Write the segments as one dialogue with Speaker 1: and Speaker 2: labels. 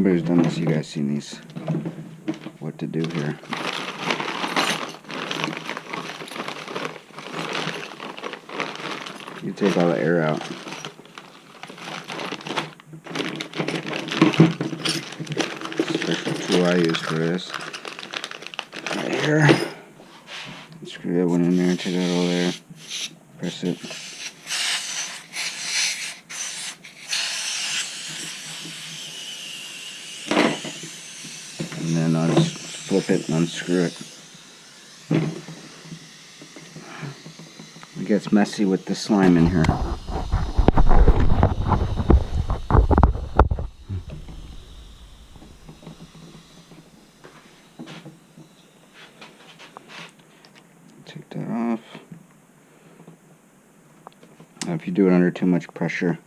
Speaker 1: Anybody who's done this, you guys seen these. What to do here. You take all the air out. Special tool I use for this. Right here. Screw that one in there, take that all there. Press it. And then I'll just flip it and unscrew it. It gets messy with the slime in here. Take that off. Now if you do it under too much pressure,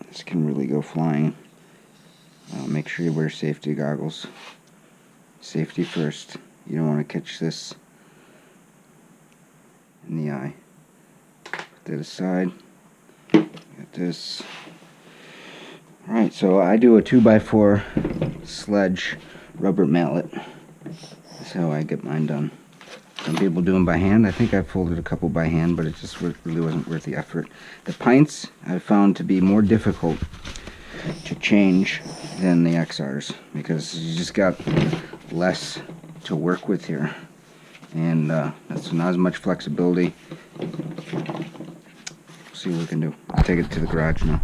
Speaker 1: this can really go flying. Make sure you wear safety goggles. Safety first. You don't want to catch this in the eye. Put that aside. Got this. Alright, so I do a 2x4 sledge rubber mallet. That's how I get mine done. Some people do them by hand. I think I folded a couple by hand, but it just really wasn't worth the effort. The pints I've found to be more difficult to change than the XRs because you just got less to work with here, and that's not as much flexibility. See what we can do. I'll take it to the garage now.